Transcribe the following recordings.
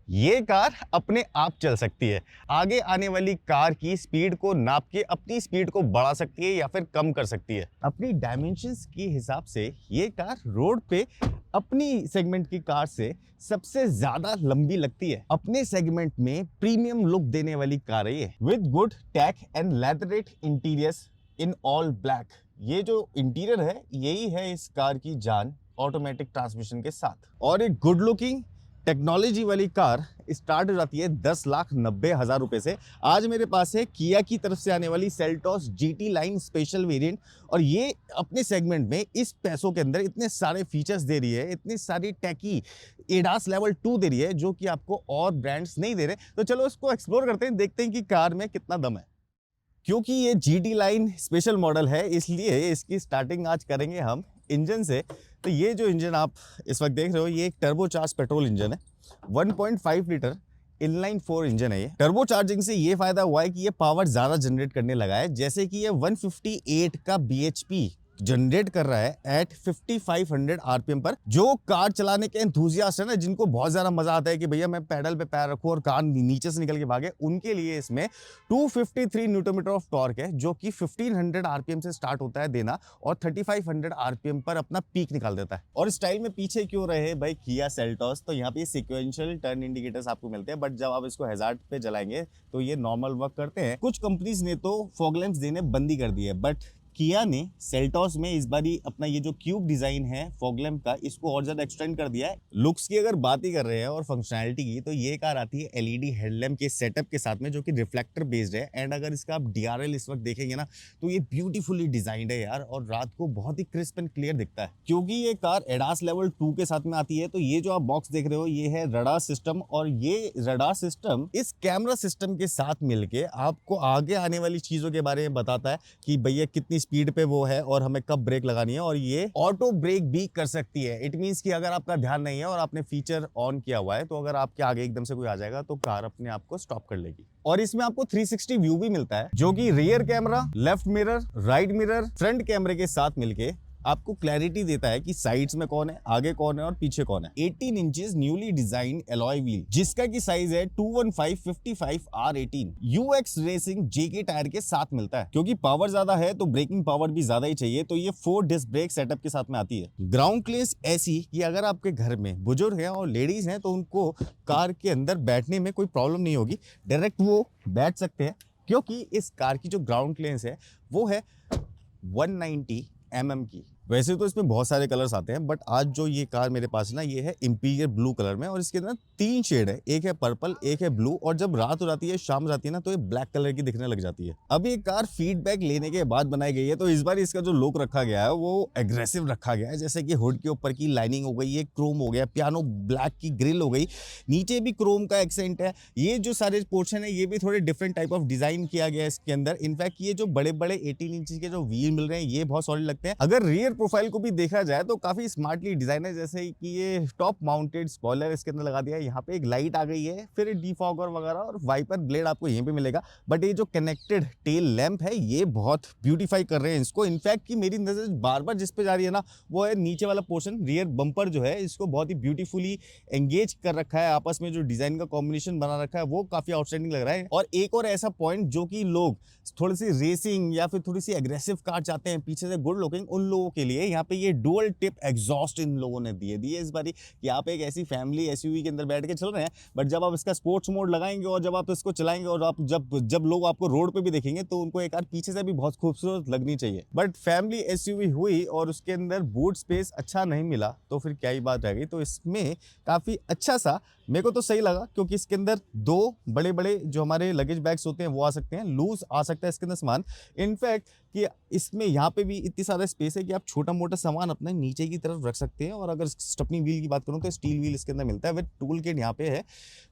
ये कार अपने आप चल सकती है। आगे आने वाली कार की स्पीड को नाप के अपनी स्पीड को बढ़ा सकती है या फिर कम कर सकती है। अपनी डायमेंशंस के हिसाब से ये कार रोड पे अपनी सेगमेंट की कार से सबसे ज्यादा लंबी लगती है। अपने सेगमेंट में प्रीमियम लुक देने वाली कार है ये, with good tech and leatherette interiors in all black. ये जो इंटीरियर है यही है इस कार की जान, ऑटोमेटिक ट्रांसमिशन के साथ। और एक गुड लुकिंग टेक्नोलॉजी वाली कार स्टार्ट हो जाती है 10,90,000 रुपए से। आज मेरे पास है किया की तरफ से आने वाली Seltos GT line special variant, और ये अपने सेगमेंट में इस पैसों के अंदर इतने सारे फीचर्स दे रही है, इतनी सारी टेकी एडास लेवल 2 दे रही है जो कि आपको और ब्रांड्स नहीं दे रहे। तो चलो इसको एक्सप्लोर करते हैं, देखते हैं कि कार में कितना दम है। क्योंकि ये जीटी लाइन स्पेशल मॉडल है इसलिए इसकी स्टार्टिंग आज करेंगे हम इंजन से। तो ये जो इंजन आप इस वक्त देख रहे हो ये एक टर्बोचार्ज पेट्रोल इंजन है। 1.5 लीटर इनलाइन 4 इंजन है ये। टर्बो चार्जिंग से ये फायदा हुआ है कि ये पावर ज्यादा जनरेट करने लगा है, जैसे कि ये 158 का बीएचपी जनरेट कर रहा है एट 5500 आरपीएम पर। जो कार चलाने के एंथुसियास्ट है ना, जिनको बहुत ज्यादा मजा आता है कि भैया मैं पैडल पे पैर रखूं और कार नीचे से निकल के भागे, उनके लिए इसमें 253 न्यूटन मीटर ऑफ टॉर्क है, जो कि 1500 आरपीएम से स्टार्ट होता है देना और 3500 आरपीएम पर अपना पीक निकाल देता है। और स्टाइल में पीछे क्यों रहे भाई किया सेल्टोस, तो यहाँ पे सिक्वेंशियल टर्न इंडिकेटर्स आपको मिलते हैं, बट जब आप इसको हैजार्ड पे चलाएंगे तो ये नॉर्मल वर्क करते हैं। कुछ कंपनीज ने तो फॉग लैंप्स देने बंदी कर दी है, बट किया ने सेल्टोस में इस बार अपना ये जो क्यूब डिजाइन है फॉग लैंप का, इसको और ज्यादा एक्सटेंड कर दिया है। लुक्स की अगर बात ही कर रहे हैं और फंक्शनैलिटी की, तो ये कार आती है एलईडी हेडलैम्प के सेटअप के साथ में, जो कि रिफ्लेक्टर बेस्ड है। एंड अगर इसका आप डीआरएल इस वक्त देखेंगे ना, तो ये ब्यूटीफुली डिजाइंड है यार, और रात को बहुत ही क्रिस्प एंड क्लियर दिखता है। क्योंकि ये कार एडास लेवल 2 के साथ में आती है, तो ये जो आप बॉक्स देख रहे हो ये है रडार सिस्टम, और ये रडार सिस्टम इस कैमरा सिस्टम के साथ मिलके आपको आगे आने वाली चीजों के बारे में बताता है कि भैया कितनी स्पीड पे वो है और हमें कब ब्रेक लगानी है। और ये ऑटो ब्रेक भी कर सकती है। इट मींस कि अगर आपका ध्यान नहीं है और आपने फीचर ऑन किया हुआ है, तो अगर आपके आगे एकदम से कोई आ जाएगा तो कार अपने आप को स्टॉप कर लेगी। और इसमें आपको 360 व्यू भी मिलता है, जो कि rear camera, left mirror, right mirror, front कैमरे के साथ मिलके आपको क्लैरिटी देता है कि साइड्स में कौन है, आगे कौन है और पीछे कौन है। 18 inches newly design alloy wheel, जिसका की साइज है 215/55 R18, यूएक्स रेसिंग जेके टायर के साथ मिलता है। क्योंकि पावर ज्यादा है तो ब्रेकिंग पावर भी ज्यादा ही चाहिए, तो ये 4 डिस्क ब्रेक सेटअप के साथ में आती है। ग्राउंड क्लियरेंस ऐसी कि अगर आपके घर में बुजुर्ग हैं और लेडीज हैं तो उनको कार के अंदर बैठने में कोई प्रॉब्लम नहीं होगी, डायरेक्ट वो बैठ सकते हैं। क्योंकि इस कार की जो ग्राउंड क्लियरेंस है वो है 190 mm की। वैसे तो इसमें बहुत सारे कलर्स आते हैं, बट आज जो ये कार मेरे पास है ना, ये है इंपीरियल ब्लू कलर में, और इसके अंदर 3 शेड है, एक है पर्पल, एक है ब्लू, और जब रात हो जाती है, शाम हो जाती है ना, तो ये ब्लैक कलर की दिखने लग जाती है। अब ये कार फीडबैक लेने के बाद बनाई गई है, तो इस बार इसका जो लुक रखा गया है वो एग्रेसिव रखा गया है। जैसे कि हुड के ऊपर की लाइनिंग हो गई, ये क्रोम हो गया, पियानो ब्लैक की ग्रिल हो गई, नीचे भी क्रोम का एक्सेंट है। ये जो सारे पोर्शन है ये भी थोड़े डिफरेंट टाइप ऑफ डिजाइन किया गया है इसके अंदर। इनफैक्ट ये जो बड़े बड़े 18 इंच के जो व्हील मिल रहे हैं ये बहुत सॉलिड लगते हैं। अगर रियर प्रोफाइल को भी देखा जाए तो काफी स्मार्टली डिजाइन है, जैसे कि ये टॉप माउंटेड स्पॉइलर इसके अंदर लगा दिया है, यहाँ पे एक लाइट आ गई है, फिर डिफॉगर वगैरह और वाइपर ब्लेड आपको यहीं पे मिलेगा। बट ये जो कनेक्टेड टेल लैंप है ये बहुत ब्यूटीफाई कर रहे हैं इसको। इनफैक्ट कि मेरी नजर बार बार जिस पे जा रही है ना, वो है नीचे वाला पोर्शन, रियर बम्पर जो है, इसको बहुत ही ब्यूटीफुली एंगेज कर रखा है। आपस में जो डिजाइन का कॉम्बिनेशन बना रखा है वो काफी आउटस्टैंडिंग लग रहा है। और एक और ऐसा पॉइंट जो कि लोग थोड़ी सी रेसिंग या फिर थोड़ी सी एग्रेसिव कार चाहते हैं, पीछे से गुड लुकिंग, उन लोगों के लिए यहाँ पे ये डुअल टिप एग्जॉस्ट इन लोगों ने दिए दिए इस बारी, कि आप एक ऐसी फैमिली एसयूवी के अंदर बैठ के चल रहे हैं, बट जब आप इसका स्पोर्ट्स मोड लगाएंगे और जब आप इसको चलाएंगे और आप जब लोग आपको रोड पे भी देखेंगे तो उनको एक कार पीछे से भी बहुत खूबसूरत लगनी चाहिए। बट फैमिली एसयूवी हुई और उसके अंदर बूट स्पेस अच्छा नहीं मिला तो फिर क्या ही बात रह गई। तो इसमें काफी अच्छा सा मेरे को तो सही लगा, क्योंकि इसके अंदर 2 बड़े बड़े जो हमारे लगेज बैग्स होते हैं वो आ सकते हैं, लूज आ सकता है इसके अंदर सामान। इनफैक्ट कि इसमें यहाँ पे भी इतनी सारा स्पेस है कि आप छोटा मोटा सामान अपने नीचे की तरफ रख सकते हैं। और अगर स्टेपनी व्हील की बात करूँ तो स्टील व्हील इसके अंदर मिलता है, विद टूल किट यहाँ पे है।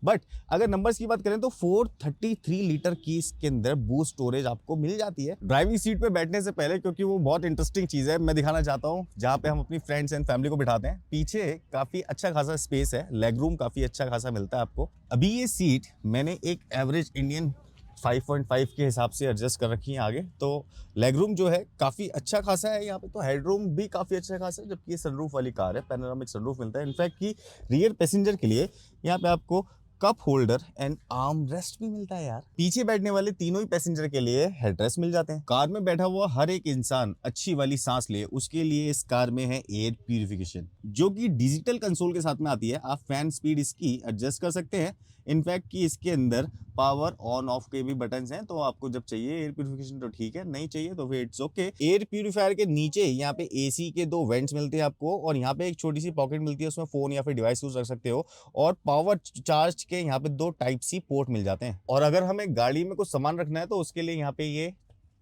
बट अगर नंबर्स की बात करें तो 433 लीटर की इसके अंदर बूस्ट स्टोरेज आपको मिल जाती है। ड्राइविंग सीट पे बैठने से पहले, क्योंकि वो बहुत इंटरेस्टिंग चीज है, मैं दिखाना चाहता हूँ जहाँ पे हम अपनी फ्रेंड्स एंड फैमिली को बिठाते हैं। पीछे काफी अच्छा खासा स्पेस है, लेग रूम काफी अच्छा खासा मिलता है आपको। अभी ये सीट मैंने एक एवरेज इंडियन 5.5 के हिसाब से एडजस्ट कर रखी है आगे, तो लेग रूम जो है काफी अच्छा खासा है यहाँ पे। तो हेड रूम भी काफी अच्छा खासा है, जबकि ये सनरूफ वाली कार है, पैनोरामिक सनरूफ मिलता है। इनफैक्ट कि रियर पैसेंजर के लिए यहाँ पे आपको cup holder and arm rest भी मिलता है यार। पीछे बैठने वाले तीनों ही पैसेंजर के लिए हेडरेस्ट मिल जाते हैं। कार में बैठा हुआ हर एक इंसान अच्छी वाली सांस ले, उसके लिए इस कार में है एयर प्यूरिफिकेशन, जो कि डिजिटल कंसोल के साथ में आती है। आप फैन स्पीड इसकी एडजस्ट कर सकते हैं। इनफैक्ट कि इसके अंदर पावर ऑन ऑफ के भी बटन्स हैं, तो आपको जब चाहिए एयर प्यूरिफिकेशन तो ठीक है, नहीं चाहिए तो फिर इट्स ओके। एयर प्यूरिफायर के नीचे यहाँ पे एसी के 2 वेंट्स मिलते हैं आपको, और यहाँ पे एक छोटी सी पॉकेट मिलती है, उसमें फोन या फिर डिवाइस यूज रख सकते हो। और पावर चार्ज के यहाँ पे 2 टाइप सी पोर्ट मिल जाते हैं। और अगर हमें गाड़ी में कुछ सामान रखना है तो उसके लिए यहाँ पे ये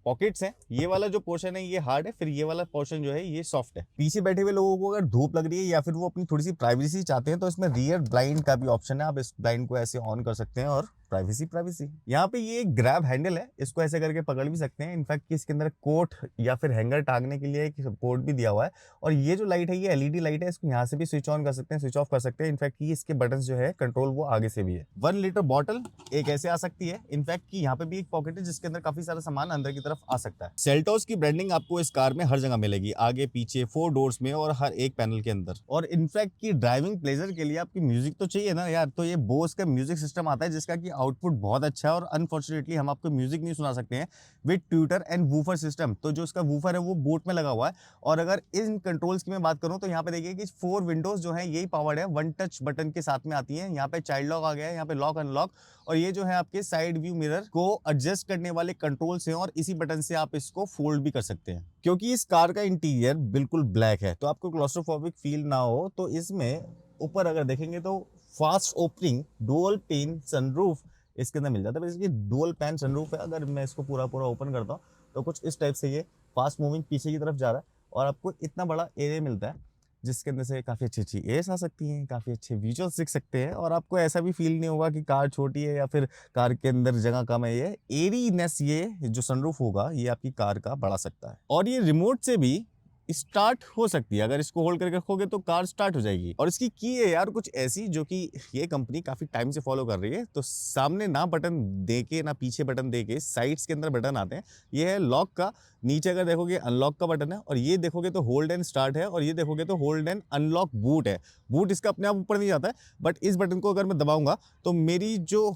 पॉकेट्स हैं। ये वाला जो पोर्शन है ये हार्ड है, फिर ये वाला पोर्शन जो है ये सॉफ्ट है। पीछे बैठे हुए लोगों को अगर धूप लग रही है या फिर वो अपनी थोड़ी सी प्राइवेसी चाहते हैं तो इसमें रियर ब्लाइंड का भी ऑप्शन है। आप इस ब्लाइंड को ऐसे ऑन कर सकते हैं और प्राइवेसी। यहाँ पे ये ग्रैब हैंडल है, इसको ऐसे करके पकड़ भी सकते हैं। इनफैक्ट कि इसके अंदर कोट या फिर हैंगर टांगने के लिए एक पोर्ट भी दिया हुआ है। और ये जो लाइट है ये एलईडी लाइट है, इसको यहाँ से भी स्विच ऑन कर सकते हैं, स्विच ऑफ कर सकते हैं। इनफैक्ट कि इसके बटन जो है कंट्रोल वो आगे से भी है। 1 लीटर बॉटल एक ऐसे आ सकती है। इनफैक्ट कि यहाँ पे भी एक पॉकेट है जिसके अंदर काफी सारा सामान अंदर की तरफ आ सकता है। सेल्टोस की ब्रांडिंग आपको इस कार में हर जगह मिलेगी, आगे पीछे 4 डोर्स में और हर एक पैनल के अंदर। और इनफैक्ट की ड्राइविंग प्लेजर के लिए आपकी म्यूजिक तो चाहिए ना यार, तो ये बोस का म्यूजिक सिस्टम आता है जिसका की आउटपुट बहुत अच्छा है। और अनफॉर्चुनेटली हम आपको म्यूजिक नहीं सुना सकते हैं with tutor and woofer system. तो जो इसका वूफर है वो बोट में लगा हुआ है। और अगर इन कंट्रोल्स की मैं बात करूं तो यहाँ पे देखिए कि 4 विंडोज जो है यही पावर्ड है, 1 टच बटन के साथ में आती है। यहाँ पे चाइल्ड लॉक आ गया है, यहाँ पे लॉक अनलॉक, और ये जो है आपके साइड व्यू मिरर को एडजस्ट करने वाले कंट्रोल्स हैं। और इसी बटन से आप इसको फोल्ड भी कर सकते हैं। क्योंकि इस कार का इंटीरियर बिल्कुल ब्लैक है तो आपको क्लॉस्ट्रोफोबिक फील ना हो, तो इसमें ऊपर अगर देखेंगे तो fast opening dual pane sunroof इसके अंदर मिल जाता है। इसकी डुअल पैन सनरूफ है। अगर मैं इसको पूरा ओपन करता हूँ तो कुछ इस टाइप से ये फास्ट मूविंग पीछे की तरफ जा रहा है। और आपको इतना बड़ा एरिया मिलता है जिसके अंदर से काफ़ी अच्छी एयर्स आ सकती हैं, काफ़ी अच्छे विजुअल्स दिख सकते हैं। और आपको ऐसा भी फील नहीं होगा कि कार छोटी है या फिर कार के अंदर जगह कम है। ये एरीनेस, ये जो सनरूफ होगा ये आपकी कार का बढ़ा सकता है। और ये रिमोट से भी स्टार्ट हो सकती है। अगर इसको होल्ड करके रखोगे तो कार स्टार्ट हो जाएगी। और इसकी की है यार कुछ ऐसी जो कि ये कंपनी काफी टाइम से फॉलो कर रही है। तो सामने ना बटन देके ना पीछे बटन देके साइड्स के अंदर बटन आते हैं। ये है लॉक का, नीचे अगर देखोगे अनलॉक का बटन है, और ये देखोगे तो होल्ड एंड स्टार्ट है, और ये देखोगे तो होल्ड एंड अनलॉक बूट है। बूट इसका अपने आप ऊपर नहीं जाता है, बट इस बटन को अगर मैं दबाऊंगा तो मेरी जो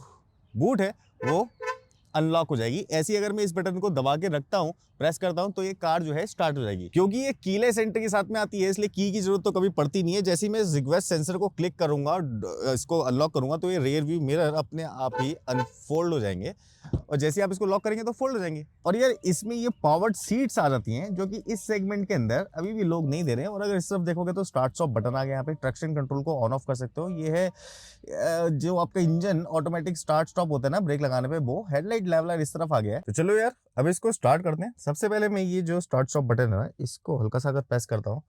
बूट है वो अनलॉक हो जाएगी। ऐसी अगर मैं इस बटन को दबा के रखता हूं, प्रेस करता हूं, तो ये कार जो है स्टार्ट हो जाएगी। क्योंकि ये कीलेस सेंटर के साथ में आती है इसलिए की जरूरत तो कभी पड़ती नहीं है। जैसे ही मैं रिक्वेस्ट सेंसर को क्लिक करूंगा, इसको अनलॉक करूंगा, तो ये रियर व्यू मिरर अपने आप ही अनफोल्ड हो जाएंगे, और जैसे आप इसको लॉक करेंगे तो फोल्ड हो जाएंगे। और यार इसमें ये पावर्ड सीट्स आ जाती हैं, जो कि इस सेगमेंट के अंदर अभी भी लोग नहीं दे रहे हैं। और अगर इस तरफ देखोगे तो स्टार्ट स्टॉप बटन आ गया, यहाँ पे ट्रैक्शन कंट्रोल को ऑन ऑफ कर सकते हो। ये है जो आपका इंजन ऑटोमेटिक स्टार्ट स्टॉप होता है ना ब्रेक लगाने पे, वो हेडलाइट लेवलर इस तरफ आ गया है। तो चलो यार अब इसको स्टार्ट करते हैं। सबसे पहले मैं ये जो स्टार्ट स्टॉप बटन है ना, इसको हल्का सा अगर प्रेस करता हूँ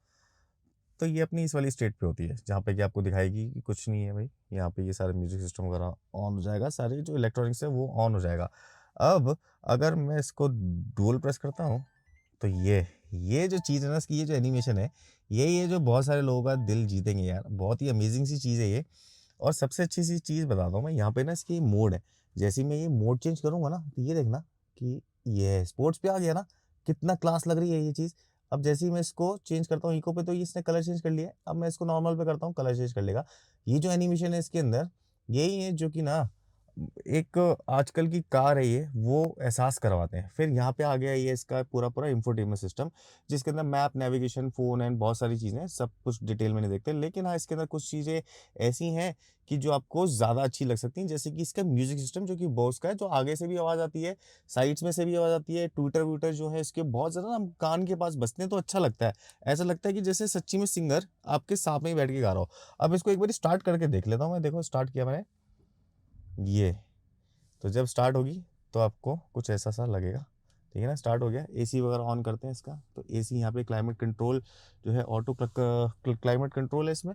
तो ये अपनी इस वाली स्टेट पे होती है, जहाँ पे कि आपको दिखाएगी कि कुछ नहीं है भाई। यहाँ पे ये सारे म्यूजिक सिस्टम वगैरह ऑन हो जाएगा, सारे जो इलेक्ट्रॉनिक्स है वो ऑन हो जाएगा। अब अगर मैं इसको डुअल प्रेस करता हूँ तो ये जो चीज़ है ना, इसकी ये जो एनिमेशन है, ये जो बहुत सारे लोगों का दिल जीतेंगे यार। बहुत ही अमेजिंग सी चीज़ है ये। और सबसे अच्छी सी चीज़ बताता हूँ मैं, यहाँ पे ना इसकी मोड है। जैसे ही मैं ये मोड चेंज करूँगा ना, तो ये देखना कि ये स्पोर्ट्स पे आ गया ना, कितना क्लास लग रही है ये चीज़। अब जैसे ही मैं इसको चेंज करता हूँ इको पे, तो ये इसने कलर चेंज कर लिया है। अब मैं इसको नॉर्मल पे करता हूँ, कलर चेंज कर लेगा। ये जो एनिमेशन है इसके अंदर, यही है जो कि ना एक आजकल की कार है ये, वो एहसास करवाते हैं। फिर यहाँ पे आ गया ये इसका पूरा इंफोटेनमेंट सिस्टम, जिसके अंदर मैप, नेविगेशन, फ़ोन एंड बहुत सारी चीज़ें, सब कुछ डिटेल में नहीं देखते। लेकिन हाँ, इसके अंदर कुछ चीज़ें ऐसी हैं कि जो आपको ज़्यादा अच्छी लग सकती हैं। जैसे कि इसका म्यूजिक सिस्टम जो कि बोस का है, जो आगे से भी आवाज़ आती है, साइड्स में से भी आवाज़ आती है। ट्विटर व्यूटर जो है इसके बहुत ज़्यादा ना कान के पास बजते हैं, तो अच्छा लगता है। ऐसा लगता है कि जैसे सच्ची में सिंगर आपके सामने ही बैठ के गा रहा हो। अब इसको एक बार स्टार्ट करके देख लेता हूँ मैं। देखो स्टार्ट किया मैंने, ये तो जब स्टार्ट होगी तो आपको कुछ ऐसा सा लगेगा। ठीक है ना, स्टार्ट हो गया। एसी वगैरह ऑन करते हैं इसका, तो एसी यहाँ पे क्लाइमेट कंट्रोल जो है, ऑटो क्लाइमेट कंट्रोल है इसमें।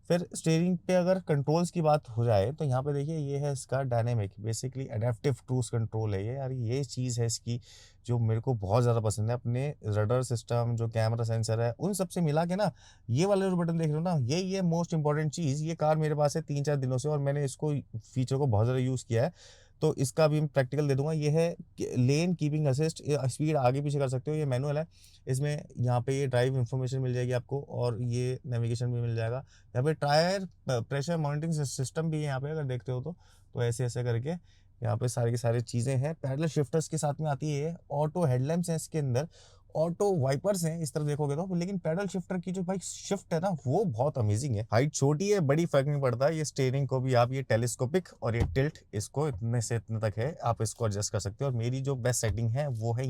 फिर स्टीयरिंग पे अगर कंट्रोल्स की बात हो जाए तो यहाँ पे देखिए ये है इसका dynamic, basically adaptive cruise control है ये। यार ये चीज़ है इसकी जो मेरे को बहुत ज़्यादा पसंद है। अपने रडर सिस्टम, जो कैमरा सेंसर है, उन सब से मिला के ना, ये वाले जो बटन देख रहे हो ना, यही है मोस्ट इंपॉर्टेंट चीज़। ये कार मेरे पास है 3-4 दिनों से, और मैंने इसको फीचर को बहुत ज़्यादा यूज़ किया है। तो इसका भी मैं प्रैक्टिकल दे दूंगा। ये है लेन कीपिंग असिस्ट, स्पीड आगे पीछे कर सकते हो, ये मैनुअल है। इसमें यहाँ पे ये ड्राइव इन्फॉर्मेशन मिल जाएगी आपको और ये नेविगेशन भी मिल जाएगा। यहाँ पे टायर प्रेशर मॉनिटरिंग सिस्टम भी है यहाँ पे, अगर देखते हो तो ऐसे ऐसे करके यहाँ पे सारी की सारी चीज़ें हैं। पैडल शिफ्टर्स के साथ में आती है, ऑटो हेडलैम्प्स हैं इसके अंदर, ऑटो वाइपर्स हैं इस तरफ देखोगे तो। लेकिन पैडल शिफ्टर की जो भाई शिफ्ट है ना वो बहुत अमेजिंग है। हाइट छोटी है, बड़ी फर्क नहीं पड़ता। ये स्टीयरिंग को भी आप ये टेलीस्कोपिक और ये टिल्ट, इसको इतने से इतने तक है, आप इसको एडजस्ट कर सकते हो। और मेरी जो बेस्ट सेटिंग है वो है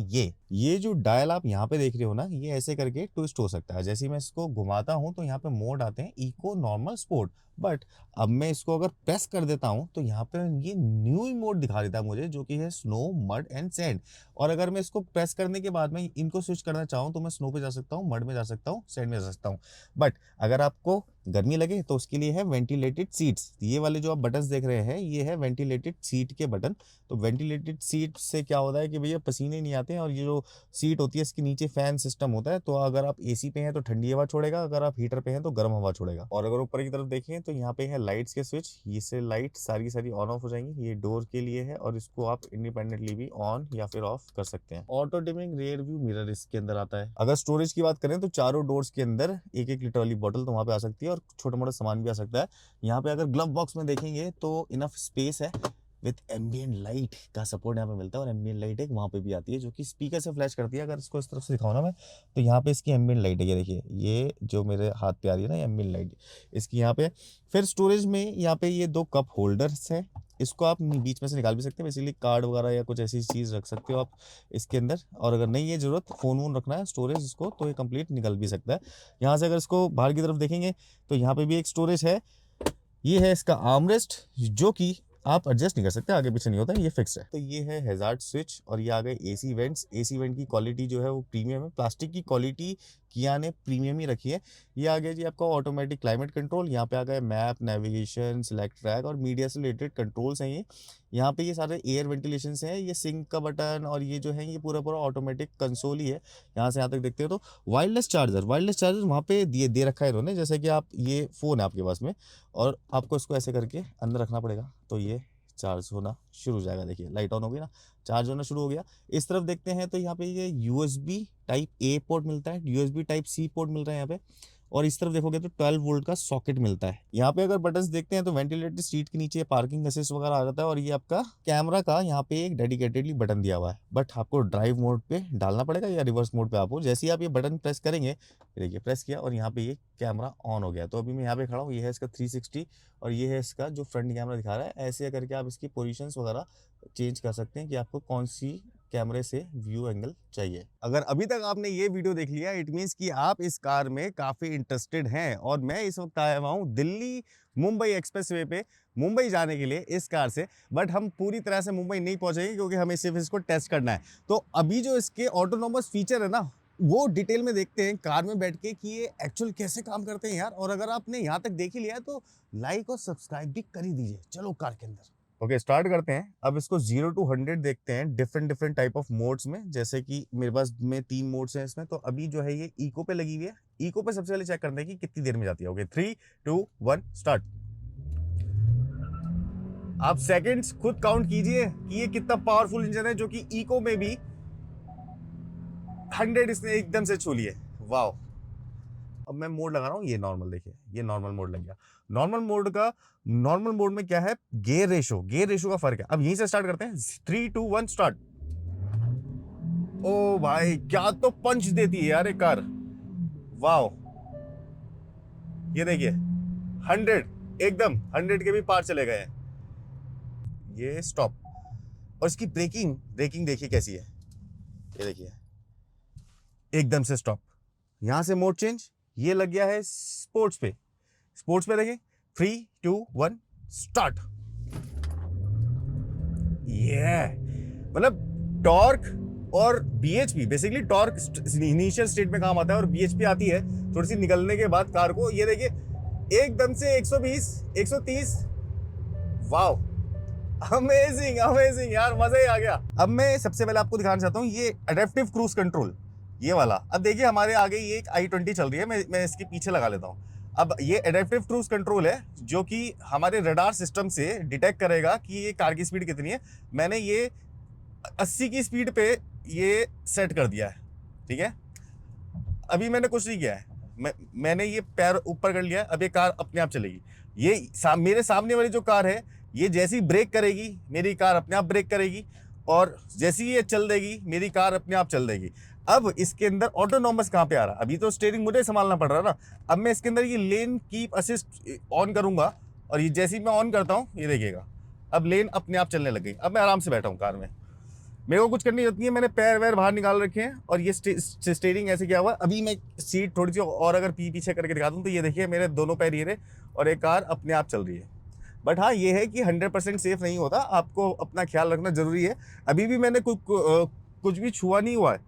ये जो डायल आप यहाँ पे देख रहे हो ना, ये ऐसे करके ट्विस्ट हो सकता है। जैसे मैं इसको घुमाता हूँ तो यहाँ पे मोड आते हैं इको, नॉर्मल, स्पोर्ट। बट अब मैं इसको अगर प्रेस कर देता हूँ तो यहाँ पे ये न्यू मोड दिखा देता है मुझे, जो कि है स्नो, मड एंड सैंड। और अगर मैं इसको प्रेस करने के बाद में इनको स्विच करना चाहूँ तो मैं स्नो पे जा सकता हूँ, मड में जा सकता हूँ, सैंड में जा सकता हूँ। बट अगर आपको गर्मी लगे तो उसके लिए है वेंटिलेटेड सीट्स। ये वाले जो आप बटन्स देख रहे हैं ये है वेंटिलेटेड सीट के बटन। तो वेंटिलेटेड सीट से क्या होता है कि भैया पसीने नहीं आते हैं, और ये जो सीट होती है इसके नीचे फैन सिस्टम होता है। तो अगर आप एसी पे हैं तो ठंडी हवा छोड़ेगा, अगर आप हीटर पे हैं तो गर्म हवा छोड़ेगा। और अगर ऊपर की तरफ देखें तो यहाँ पे है लाइट्स के स्विच, इससे लाइट सारी सारी ऑन ऑफ हो जाएंगी। ये डोर के लिए है और इसको आप इंडिपेंडेंटली भी ऑन या फिर ऑफ कर सकते हैं। Auto dimming rear view mirror इसके अंदर आता है। अगर स्टोरेज की बात करें तो चारों डोर्स के अंदर एक एक लीटर वाली बोतल तो वहाँ पे आ सकती है और छोटा मोटा सामान भी आ सकता है। यहाँ पे अगर ग्लव बॉक्स में देखेंगे तो इनफ स्पेस है विथ एम्बियंट लाइट का सपोर्ट यहाँ पे मिलता है। और एम्बियंट लाइट एक वहाँ पे भी आती है जो कि स्पीकर से फ्लैश करती है। अगर इसको इस तरफ से दिखाऊँ ना मैं, तो यहाँ पे इसकी एम्बियंट लाइट है, ये देखिए, ये जो मेरे हाथ पे आ रही है ना एम्बियंट लाइट इसकी यहाँ पे। फिर स्टोरेज में यहाँ पे ये 2 कप होल्डर्स हैं, इसको आप बीच में से निकाल भी सकते हैं। बेसिकली कार्ड वगैरह या कुछ ऐसी चीज़ रख सकते हो आप इसके अंदर। और अगर नहीं है ज़रूरत फ़ोन वोन रखना है स्टोरेज इसको, तो ये कंप्लीट निकल भी सकता है। यहाँ से अगर इसको बाहर की तरफ देखेंगे तो यहाँ पे भी एक स्टोरेज है। ये है इसका आर्मरेस्ट, जो कि आप एडजस्ट नहीं कर सकते, आगे पीछे नहीं होता है, ये फिक्स है। तो ये है हैजार्ड स्विच। और ये आ गए एसी वेंट्स। एसी वेंट की क्वालिटी जो है वो प्रीमियम है, प्लास्टिक की क्वालिटी किया ने प्रीमियम ही रखी है। ये आ गया जी आपका ऑटोमेटिक क्लाइमेट कंट्रोल। यहाँ पे आ गए मैप, नेविगेशन, सिलेक्ट ट्रैक और मीडिया से रिलेटेड कंट्रोल्स हैं ये। यहाँ पे ये सारे एयर वेंटिलेशन हैं, ये सिंक का बटन और ये जो है ये पूरा पूरा ऑटोमेटिक कंसोल ही है। यहाँ से यहाँ तक देखते हो तो वायरलेस चार्जर वहाँ पे दे रखा है इन्होंने। जैसे कि आप, ये फ़ोन है आपके पास में और आपको इसको ऐसे करके अंदर रखना पड़ेगा तो ये चार्ज होना शुरू हो जाएगा। देखिए लाइट ऑन हो गई ना, चार्ज होना शुरू हो गया। इस तरफ देखते हैं तो यहाँ पे ये USB टाइप A पोर्ट मिलता है, USB टाइप C पोर्ट मिल रहा है यहाँ पे। और इस तरफ देखोगे तो 12 वोल्ट का सॉकेट मिलता है। यहाँ पे अगर बटन्स देखते हैं तो वेंटिलेटेड सीट के नीचे पार्किंग असिस्ट वगैरह आ जाता है। और ये आपका कैमरा का यहाँ पे एक डेडिकेटेडली बटन दिया हुआ है, बट आपको ड्राइव मोड पे डालना पड़ेगा या रिवर्स मोड पे आप हो। जैसे ही आप ये बटन प्रेस करेंगे, देखिए प्रेस किया और यहाँ पे ये कैमरा ऑन हो गया। तो अभी मैं यहाँ पे खड़ा हूँ, ये है इसका 360 और ये है इसका जो फ्रंट कैमरा दिखा रहा है। ऐसे करके आप इसकी पोजीशंस वगैरह चेंज कर सकते हैं कि आपको कौन सी कैमरे से व्यू एंगल चाहिए। अगर अभी तक आपने ये वीडियो देख लिया, इट मींस कि आप इस कार में काफ़ी इंटरेस्टेड हैं। और मैं इस वक्त आया हुआ हूँ दिल्ली मुंबई एक्सप्रेसवे पे मुंबई जाने के लिए इस कार से। बट हम पूरी तरह से मुंबई नहीं पहुंचेंगे क्योंकि हमें सिर्फ इसको टेस्ट करना है। तो अभी जो इसके ऑटोनोमस फीचर है ना, वो डिटेल में देखते हैं कार में बैठ के कि ये एक्चुअल कैसे काम करते हैं यार। और अगर आपने यहाँ तक देख ही लिया तो लाइक और सब्सक्राइब भी कर ही दीजिए। चलो कार के अंदर ओके स्टार्ट करते हैं। अब इसको 0 to 100 देखते हैं डिफरेंट टाइप ऑफ मोड्स में। जैसे कि मेरे पास में 3 मोड्स हैं इसमें। तो अभी जो है ये इको पे लगी हुई है। इको पे सबसे पहले चेक करते हैं कि कितनी देर में जाती है। Okay 3 2 1 start. आप सेकंड्स खुद काउंट कीजिए कि ये कितना पावरफुल इंजन है, जो कि इको में भी 100 इसने एकदम से छू लिए। वाह। अब मैं मोड लगा रहा हूँ, ये नॉर्मल, देखिए ये नॉर्मल मोड लग गया। नॉर्मल मोड में क्या है, गियर रेशो का फर्क है। अब यहीं से स्टार्ट करते हैं। 3 2 1 स्टार्ट। ओ भाई क्या तो पंच देती है यार ये कार, वाह। ये देखिए 100 एकदम 100 के भी पार चले गए हैं। ये स्टॉप। और इसकी ब्रेकिंग देखिए कैसी है। ये देखिए एकदम से स्टॉप। यहां से मोड चेंज, ये लग गया है स्पोर्ट्स पे देखिए 3 2 1 स्टार्ट। ये मतलब टॉर्क और BHP, basically torque initial state में काम आता है और बीएचपी आती है थोड़ी सी निकलने के बाद कार को। ये देखिए एकदम से 120 130। वाओ अमेजिंग यार, मजा ही आ गया। अब मैं सबसे पहले आपको दिखाना चाहता हूँ ये एडेप्टिव क्रूज कंट्रोल, ये वाला। अब देखिए हमारे आगे ये एक i20 चल रही है, मैं इसके पीछे लगा लेता हूँ। अब ये एडेप्टिव क्रूज कंट्रोल है जो कि हमारे रडार सिस्टम से डिटेक्ट करेगा कि ये कार की स्पीड कितनी है। मैंने ये 80 की स्पीड पे ये सेट कर दिया है, ठीक है। अभी मैंने कुछ नहीं किया है, मैंने ये पैर ऊपर कर लिया है, अब ये कार अपने आप चलेगी। ये मेरे सामने वाली जो कार है, ये जैसी ब्रेक करेगी मेरी कार अपने आप ब्रेक करेगी, और जैसी ये चल देगी मेरी कार अपने आप चल देगी। अब इसके अंदर ऑटोनॉमस कहाँ पे आ रहा है? अभी तो स्टीयरिंग मुझे संभालना पड़ रहा है ना। अब मैं इसके अंदर ये लेन कीप असिस्ट ऑन करूंगा, और ये जैसे ही मैं ऑन करता हूँ ये देखिएगा अब लेन अपने आप चलने लग गई। अब मैं आराम से बैठा हूँ कार में, मेरे को कुछ करनी होती है, मैंने पैर वैर बाहर निकाल रखे हैं और ये स्टीयरिंग ऐसे किया हुआ है। अभी मैं सीट थोड़ी सी और अगर पीछे करके दिखा दूँ तो ये देखिए मेरे दोनों पैर ये रहे और एक कार अपने आप चल रही है। बट हाँ ये है कि 100% सेफ नहीं होता, आपको अपना ख्याल रखना जरूरी है। अभी भी मैंने कुछ भी छुआ नहीं हुआ है,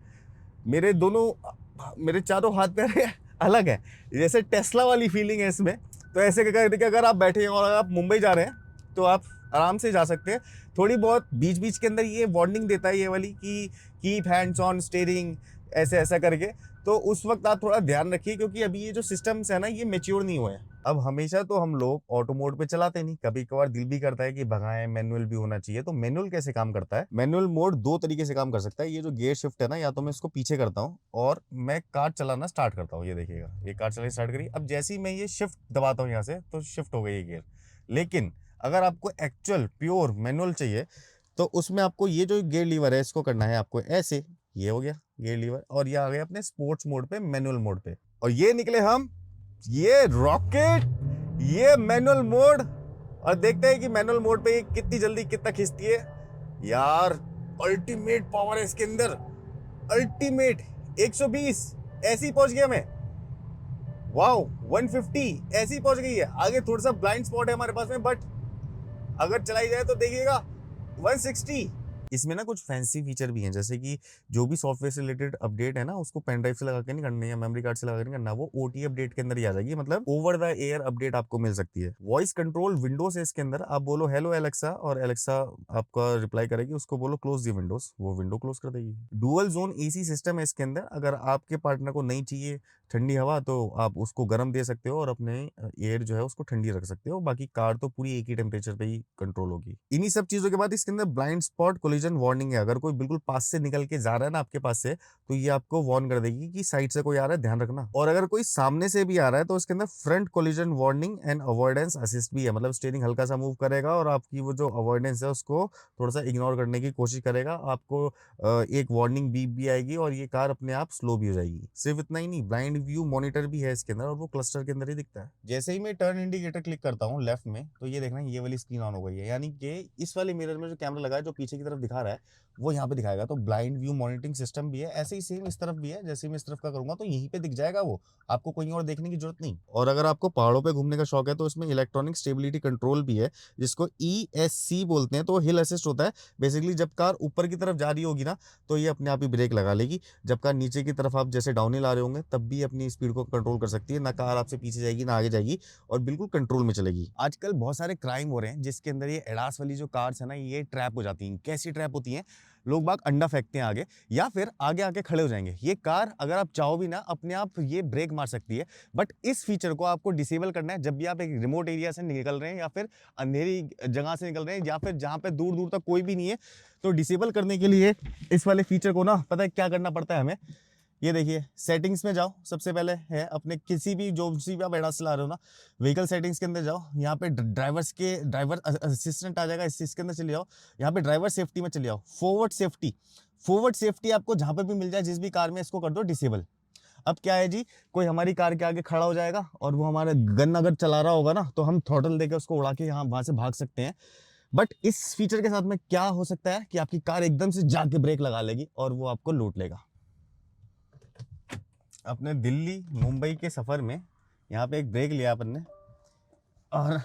मेरे चारों हाथ पैर अलग है, जैसे टेस्ला वाली फीलिंग है इसमें। तो ऐसे करके अगर आप बैठे हैं और अगर आप मुंबई जा रहे हैं तो आप आराम से जा सकते हैं। थोड़ी बहुत बीच बीच के अंदर ये वार्निंग देता है ये वाली कि कीप हैंड्स ऑन स्टीयरिंग, ऐसे ऐसा करके। तो उस वक्त आप थोड़ा ध्यान रखिए क्योंकि अभी ये जो सिस्टम्स है ना ये मेच्योर नहीं हुए हैं। अब हमेशा तो हम लोग ऑटो मोड पे चलाते नहीं, कभी कभार दिल भी करता है कि भगाएं, मैनुअल भी होना चाहिए। तो मैनुअल कैसे काम करता है? मैनुअल मोड दो तरीके से काम कर सकता है। ये जो गियर शिफ्ट है ना, या तो मैं इसको पीछे करता हूँ और मैं कार चलाना स्टार्ट करता हूँ, ये देखिएगा ये कार चलाना स्टार्ट करी। अब जैसे ही मैं ये शिफ्ट दबाता हूँ यहाँ से तो शिफ्ट हो गई ये गियर। लेकिन अगर आपको एक्चुअल प्योर मैनुअल चाहिए तो उसमें आपको ये जो गियर लीवर है इसको करना है आपको ऐसे, ये हो गया गियर लीवर, और ये आ गया अपने स्पोर्ट्स मोड पे, मैनुअल मोड पे। और ये निकले हम, ये रॉकेट, ये मैनुअल मोड। और देखते हैं कि मैनुअल मोड पे ये कितनी जल्दी कितना खींचती है। यार अल्टीमेट पावर है इसके अंदर, अल्टीमेट। 120 ऐसी ही पहुंच गया मैं, वाओ 150 ऐसी ही पहुंच गई है। आगे थोड़ा सा ब्लाइंड स्पॉट है हमारे पास में, बट अगर चलाई जाए तो देखिएगा 160। इसमें ना कुछ फैंसी फीचर भी हैं, जैसे कि जो भी सॉफ्टवेयर से रिलेटेड अपडेट है ना उसको पेन ड्राइव से लगा के नहीं करनी है, मेमोरी कार्ड से लगा के नहीं करना, वो ओटी अपडेट के अंदर ही आ जाएगी। मतलब ओवर द एयर अपडेट आपको मिल सकती है। वॉइस कंट्रोल विंडोज है इसके अंदर, आप बोलो हेलो एलेक्सा और एलेक्सा आपका रिप्लाई करेगी, उसको बोलो क्लोज दी विंडोज, वो विंडो क्लोज कर देगी। डुअल जोन एसी सिस्टम है इसके अंदर, अगर आपके पार्टनर को नहीं चाहिए ठंडी हवा तो आप उसको गर्म दे सकते हो और अपने एयर जो है उसको ठंडी रख सकते हो। बाकी कार तो पूरी एक ही टेम्परेचर पे ही कंट्रोल होगी। इन्हीं सब चीजों के बाद इसके अंदर ब्लाइंड स्पॉट कोलिजन वार्निंग है। अगर कोई बिल्कुल पास से निकल के जा रहा है ना आपके पास से, तो ये आपको वार्न कर देगी कि साइड से कोई आ रहा है, ध्यान रखना। और अगर कोई सामने से भी आ रहा है तो इसके अंदर front collision warning and avoidance assist भी है। मतलब स्टीयरिंग हल्का सा मूव करेगा और आपकी वो जो अवॉइडेंस है उसको थोड़ा सा इग्नोर करने की कोशिश करेगा। आपको एक वार्निंग बीप भी आएगी और ये कार अपने आप स्लो भी हो जाएगी। सिर्फ इतना ही नहीं, ब्लाइंड व्यू मॉनिटर भी है इसके अंदर और वो क्लस्टर के अंदर ही दिखता है। जैसे ही मैं टर्न इंडिकेटर क्लिक करता हूँ लेफ्ट में, तो ये देखना ये वाली स्क्रीन ऑन हो गई है, यानी कि इस वाले मिरर में जो कैमरा लगा है जो पीछे की तरफ दिखा रहा है वो यहाँ पे दिखाएगा। तो ब्लाइंड व्यू मॉनिटरिंग सिस्टम भी है। ऐसे ही सेम इस तरफ भी है, जैसे मैं इस तरफ का करूंगा तो यहीं पे दिख जाएगा वो, आपको कहीं और देखने की जरूरत नहीं। और अगर आपको पहाड़ों पे घूमने का शौक है तो इसमें इलेक्ट्रॉनिक स्टेबिलिटी कंट्रोल भी है, जिसको ESC बोलते हैं। तो हिल असिस्ट होता है। बेसिकली जब कार ऊपर की तरफ जा रही होगी ना तो ये अपने आप ही ब्रेक लगा लेगी। जब कार नीचे की तरफ आप जैसे डाउन हिल आ रहे होंगे तब भी अपनी स्पीड को कंट्रोल कर सकती है। ना कार आपसे पीछे जाएगी ना आगे जाएगी, और बिल्कुल कंट्रोल में चलेगी। आजकल बहुत सारे क्राइम हो रहे हैं जिसके अंदर ये एडास वाली जो कार्स है ना ये ट्रैप हो जाती हैं। कैसी ट्रैप होती हैं? लोग बाग अंडा फेंकते हैं आगे, या फिर आगे आके खड़े हो जाएंगे। ये कार अगर आप चाहो भी ना अपने आप ये ब्रेक मार सकती है, बट इस फीचर को आपको डिसेबल करना है जब भी आप एक रिमोट एरिया से निकल रहे हैं या फिर अंधेरी जगह से निकल रहे हैं या फिर जहां पे दूर दूर तक कोई भी नहीं है। तो डिसेबल करने के लिए इस वाले फीचर को ना पता है क्या करना पड़ता है हमें। ये देखिए सेटिंग्स में जाओ, सबसे पहले है अपने किसी भी जो सी भी आप एडास चला रहे हो ना, व्हीकल सेटिंग्स के अंदर जाओ। यहाँ पे ड्राइवर असिस्टेंट आ जाएगा, इसके अंदर चले जाओ। यहाँ पे ड्राइवर सेफ्टी में चले जाओ। फॉरवर्ड सेफ्टी आपको जहाँ पे भी मिल जाए जिस भी कार में, इसको कर दो डिसेबल। अब क्या है जी, कोई हमारी कार के आगे खड़ा हो जाएगा और वो हमारे गन अगर चला रहा होगा ना तो हम थ्रॉटल देके उसको उड़ा के यहाँ वहां से भाग सकते हैं। बट इस फीचर के साथ में क्या हो सकता है कि आपकी कार एकदम से जाके ब्रेक लगा लेगी और वो आपको लूट लेगा। अपने दिल्ली मुंबई के सफ़र में यहाँ पे एक ब्रेक लिया अपन ने, और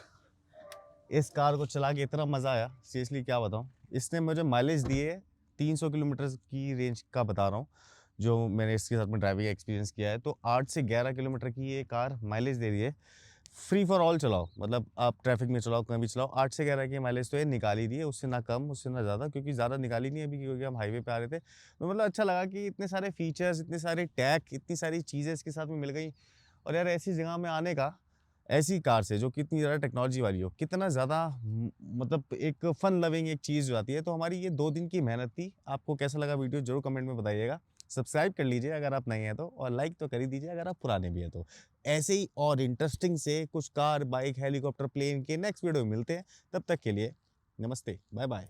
इस कार को चला के इतना मज़ा आया, सीरियसली क्या बताऊँ। इसने मुझे माइलेज दिए 300 किलोमीटर की रेंज का बता रहा हूँ, जो मैंने इसके साथ में ड्राइविंग एक्सपीरियंस किया है। तो 8 से 11 किलोमीटर की ये कार माइलेज दे रही है। फ्री फॉर ऑल चलाओ, मतलब आप ट्रैफिक में चलाओ कहीं भी चलाओ, 8 से 11 की माइलेज तो ये निकाल ही दी है। उससे ना कम उससे ना ज़्यादा, क्योंकि ज़्यादा निकाली नहीं अभी क्योंकि हम हाईवे पे आ रहे थे। तो मतलब अच्छा लगा कि इतने सारे फीचर्स, इतने सारे टैग, इतनी सारी चीज़ें इसके साथ में मिल गई। और यार ऐसी जगह में आने का ऐसी कार से जो कितनी ज़्यादा टेक्नोलॉजी वाली हो, कितना ज़्यादा मतलब एक फन लविंग एक चीज़ जो आती है। तो हमारी ये 2 दिन की मेहनत थी। आपको कैसा लगा वीडियो ज़रूर कमेंट में बताइएगा। सब्सक्राइब कर लीजिए अगर आप नए हैं तो, और लाइक तो कर ही दीजिए अगर आप पुराने भी हैं तो। ऐसे ही और इंटरेस्टिंग से कुछ कार, बाइक, हेलीकॉप्टर, प्लेन के नेक्स्ट वीडियो में मिलते हैं। तब तक के लिए नमस्ते, बाय बाय।